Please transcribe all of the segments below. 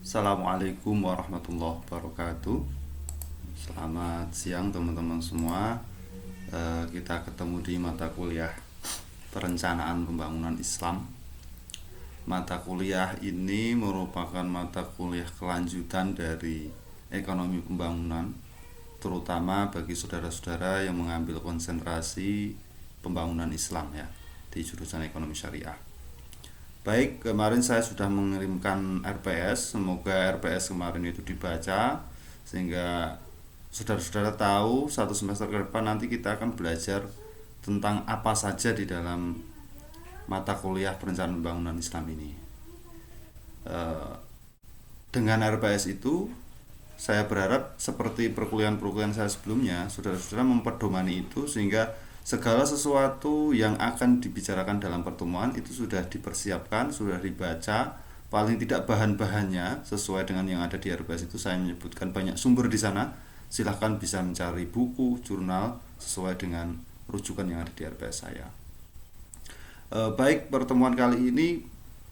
Assalamualaikum warahmatullahi wabarakatuh. Selamat siang teman-teman semua. Kita ketemu di mata kuliah Perencanaan Pembangunan Islam. Mata kuliah ini merupakan mata kuliah kelanjutan dari Ekonomi Pembangunan, terutama bagi saudara-saudara yang mengambil konsentrasi pembangunan Islam ya di jurusan Ekonomi Syariah. Baik, kemarin saya sudah mengirimkan RPS. Semoga RPS kemarin itu dibaca sehingga saudara-saudara tahu satu semester ke depan nanti kita akan belajar tentang apa saja di dalam mata kuliah perencanaan pembangunan Islam ini. Dengan RPS itu, saya berharap seperti perkuliahan-perkuliahan saya sebelumnya, saudara-saudara memperdomani itu sehingga segala sesuatu yang akan dibicarakan dalam pertemuan itu sudah dipersiapkan, sudah dibaca, paling tidak bahan-bahannya sesuai dengan yang ada di RPS itu. Saya menyebutkan banyak sumber di sana. Silahkan bisa mencari buku, jurnal sesuai dengan rujukan yang ada di RPS saya. Baik, pertemuan kali ini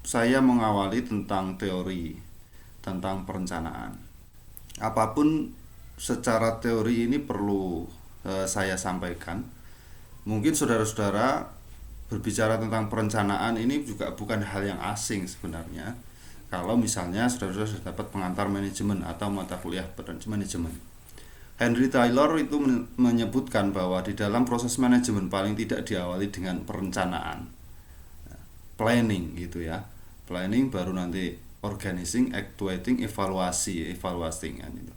saya mengawali tentang teori, tentang perencanaan. Apapun secara teori ini perlu saya sampaikan. Mungkin saudara-saudara berbicara tentang perencanaan ini juga bukan hal yang asing sebenarnya. Kalau misalnya saudara-saudara sudah dapat pengantar manajemen atau mata kuliah manajemen. Henry Taylor itu menyebutkan bahwa di dalam proses manajemen paling tidak diawali dengan perencanaan, planning gitu ya. Planning baru nanti organizing, actuating, evaluating kan itu.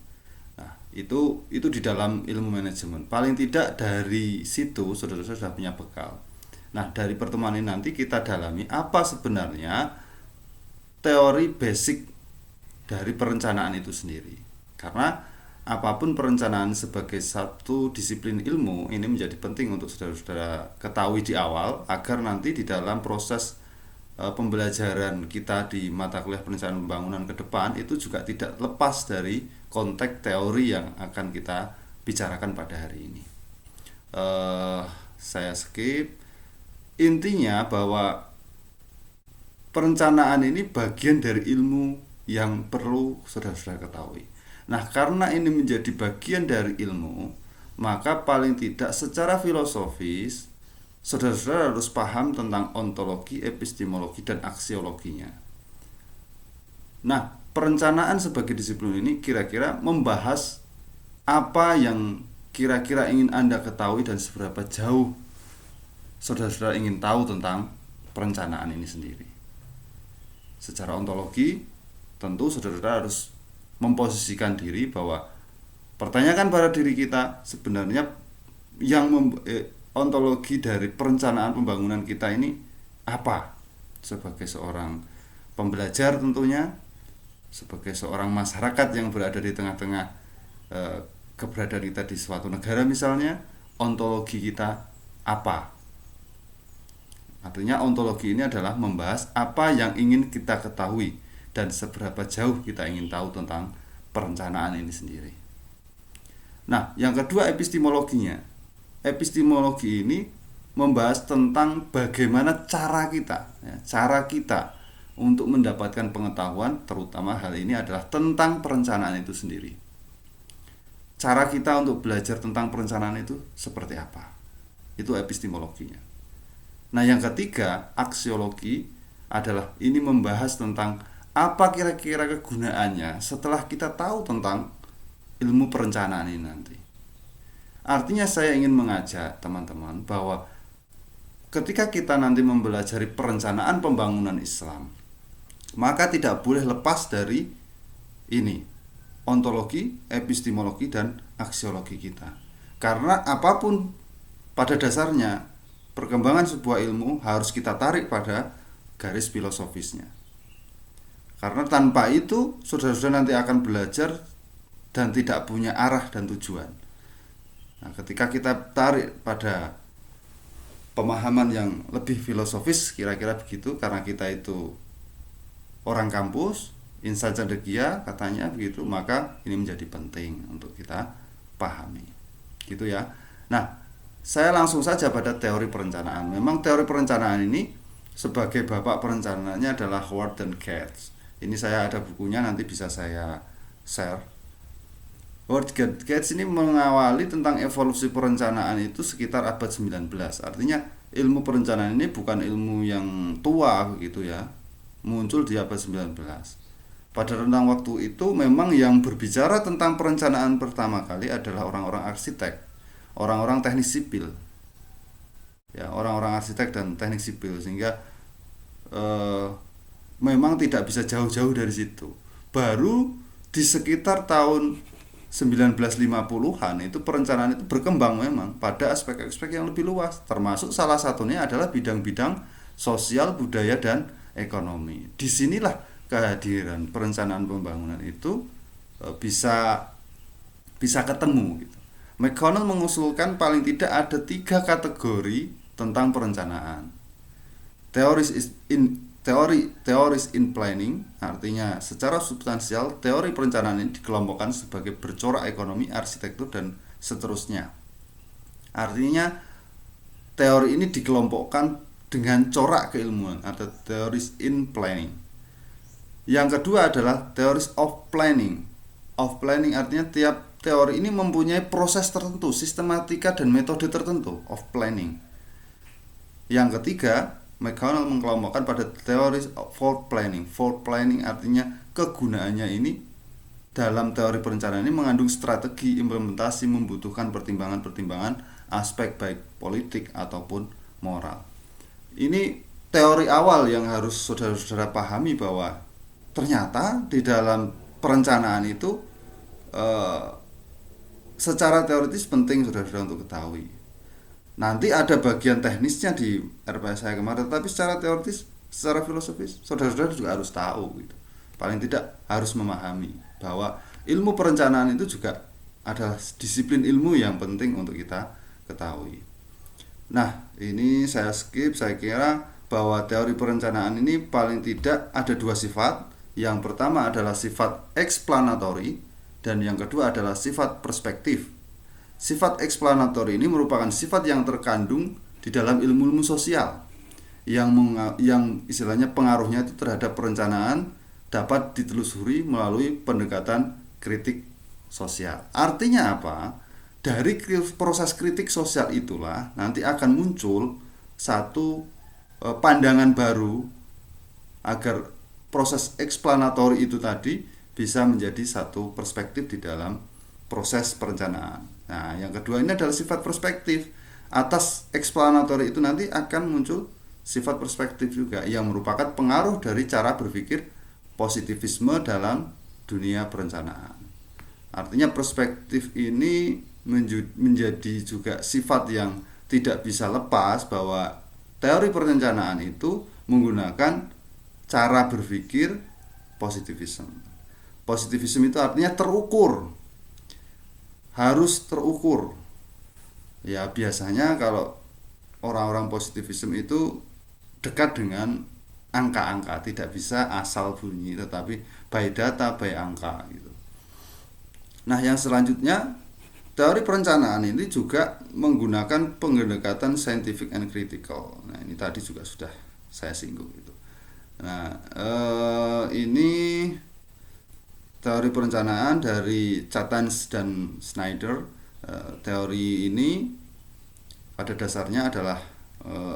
Nah, itu di dalam ilmu manajemen. Paling tidak dari situ saudara-saudara sudah punya bekal. Nah, dari pertemuan ini nanti kita dalami apa sebenarnya teori basic dari perencanaan itu sendiri. Karena apapun perencanaan sebagai satu disiplin ilmu ini menjadi penting untuk saudara-saudara ketahui di awal agar nanti di dalam proses pembelajaran kita di mata kuliah perencanaan pembangunan ke depan itu juga tidak lepas dari konteks teori yang akan kita bicarakan pada hari ini. Saya skip. Intinya bahwa perencanaan ini bagian dari ilmu yang perlu saudara-saudara ketahui. Nah, karena ini menjadi bagian dari ilmu, maka paling tidak secara filosofis saudara-saudara harus paham tentang ontologi, epistemologi, dan aksiologinya. Nah, perencanaan sebagai disiplin ini kira-kira membahas apa yang kira-kira ingin Anda ketahui dan seberapa jauh saudara-saudara ingin tahu tentang perencanaan ini sendiri. Secara ontologi, tentu saudara-saudara harus memposisikan diri bahwa pertanyakan pada diri kita sebenarnya yang ontologi dari perencanaan pembangunan kita ini apa? Sebagai seorang pembelajar tentunya, sebagai seorang masyarakat yang berada di tengah-tengah keberadaan kita di suatu negara misalnya, ontologi kita apa? Artinya ontologi ini adalah membahas apa yang ingin kita ketahui dan seberapa jauh kita ingin tahu tentang perencanaan ini sendiri. Nah, yang kedua epistemologinya. Epistemologi ini membahas tentang bagaimana cara kita untuk mendapatkan pengetahuan, terutama hal ini adalah tentang perencanaan itu sendiri. Cara kita untuk belajar tentang perencanaan itu seperti apa? Itu epistemologinya. Nah, yang ketiga, aksiologi adalah ini membahas tentang apa kira-kira kegunaannya setelah kita tahu tentang ilmu perencanaan ini nanti. Artinya saya ingin mengajak teman-teman bahwa ketika kita nanti mempelajari perencanaan pembangunan Islam, maka tidak boleh lepas dari ini, ontologi, epistemologi, dan aksiologi kita. Karena apapun pada dasarnya perkembangan sebuah ilmu harus kita tarik pada garis filosofisnya. Karena tanpa itu saudara-saudara nanti akan belajar dan tidak punya arah dan tujuan. Nah, ketika kita tarik pada pemahaman yang lebih filosofis, kira-kira begitu, karena kita itu orang kampus, insan cendekia katanya begitu, maka ini menjadi penting untuk kita pahami. Gitu ya. Nah, saya langsung saja pada teori perencanaan. Memang teori perencanaan ini sebagai bapak perencanaannya adalah Howard dan Katz. Ini saya ada bukunya, nanti bisa saya share. Howard Gates ini mengawali tentang evolusi perencanaan itu sekitar abad 19. Artinya ilmu perencanaan ini bukan ilmu yang tua gitu ya. Muncul di abad 19. Pada rentang waktu itu memang yang berbicara tentang perencanaan pertama kali adalah orang-orang arsitek, orang-orang teknik sipil. Ya, orang-orang arsitek dan teknik sipil, sehingga eh, memang tidak bisa jauh-jauh dari situ. Baru di sekitar tahun 1950-an itu perencanaan itu berkembang memang pada aspek-aspek yang lebih luas, termasuk salah satunya adalah bidang-bidang sosial, budaya, dan ekonomi. Disinilah kehadiran perencanaan pembangunan itu bisa bisa ketemu gitu. McConnell mengusulkan paling tidak ada 3 kategori tentang perencanaan. Teoris in planning, artinya secara substansial teori perencanaan ini dikelompokkan sebagai bercorak ekonomi, arsitektur, dan seterusnya. Artinya teori ini dikelompokkan dengan corak keilmuan atau teoris in planning. Yang kedua adalah teoris of planning. Of planning artinya tiap teori ini mempunyai proses tertentu, sistematika dan metode tertentu of planning. Yang ketiga, McConnell mengelompokkan pada teori for planning. For planning artinya kegunaannya ini dalam teori perencanaan ini mengandung strategi implementasi, membutuhkan pertimbangan-pertimbangan aspek baik politik ataupun moral. Ini teori awal yang harus saudara-saudara pahami, bahwa ternyata di dalam perencanaan itu secara teoritis penting saudara-saudara untuk ketahui. Nanti ada bagian teknisnya di RPS saya kemarin, tapi secara teoritis, secara filosofis, saudara-saudara juga harus tahu gitu. Paling tidak harus memahami bahwa ilmu perencanaan itu juga adalah disiplin ilmu yang penting untuk kita ketahui. Nah, ini saya skip. Saya kira bahwa teori perencanaan ini paling tidak ada 2 sifat. Yang pertama adalah sifat explanatory dan yang kedua adalah sifat perspektif. Sifat explanatory ini merupakan sifat yang terkandung di dalam ilmu-ilmu sosial yang istilahnya pengaruhnya itu terhadap perencanaan dapat ditelusuri melalui pendekatan kritik sosial. Artinya apa? Dari proses kritik sosial itulah nanti akan muncul satu pandangan baru agar proses explanatory itu tadi bisa menjadi satu perspektif di dalam proses perencanaan. Nah, yang kedua ini adalah sifat perspektif. Atas explanatory itu nanti akan muncul sifat perspektif juga yang merupakan pengaruh dari cara berpikir positivisme dalam dunia perencanaan. Artinya perspektif ini menjadi juga sifat yang tidak bisa lepas, bahwa teori perencanaan itu menggunakan cara berpikir positivisme. Positivisme itu artinya terukur, harus terukur. Ya, biasanya kalau orang-orang positivisme itu dekat dengan angka-angka, tidak bisa asal bunyi, tetapi by data, by angka gitu. Nah, yang selanjutnya, teori perencanaan ini juga menggunakan pendekatan scientific and critical. Nah, ini tadi juga sudah saya singgung gitu. Nah, ini teori perencanaan dari Cattanz dan Snyder. Teori ini pada dasarnya adalah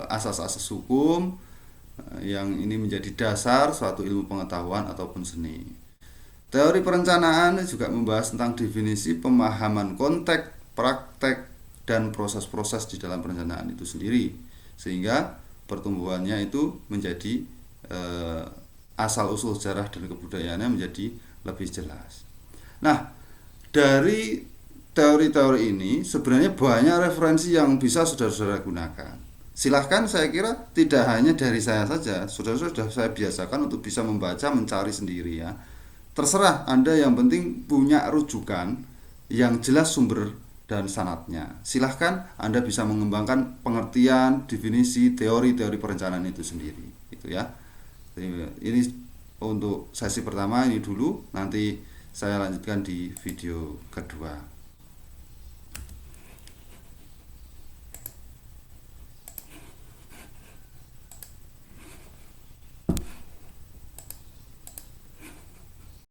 asas-asas hukum yang ini menjadi dasar suatu ilmu pengetahuan ataupun seni. Teori perencanaan juga membahas tentang definisi, pemahaman konteks, praktek, dan proses-proses di dalam perencanaan itu sendiri, sehingga pertumbuhannya itu menjadi asal-usul sejarah dan kebudayaannya menjadi lebih jelas. Nah, dari teori-teori ini sebenarnya banyak referensi yang bisa saudara-saudara gunakan. Silahkan, saya kira tidak hanya dari saya saja, saudara-saudara sudah saya biasakan untuk bisa membaca, mencari sendiri ya. Terserah Anda, yang penting punya rujukan yang jelas sumber dan sanadnya. Silahkan Anda bisa mengembangkan pengertian, definisi, teori-teori perencanaan itu sendiri. Itu ya. Ini untuk sesi pertama ini dulu, nanti saya lanjutkan di video kedua.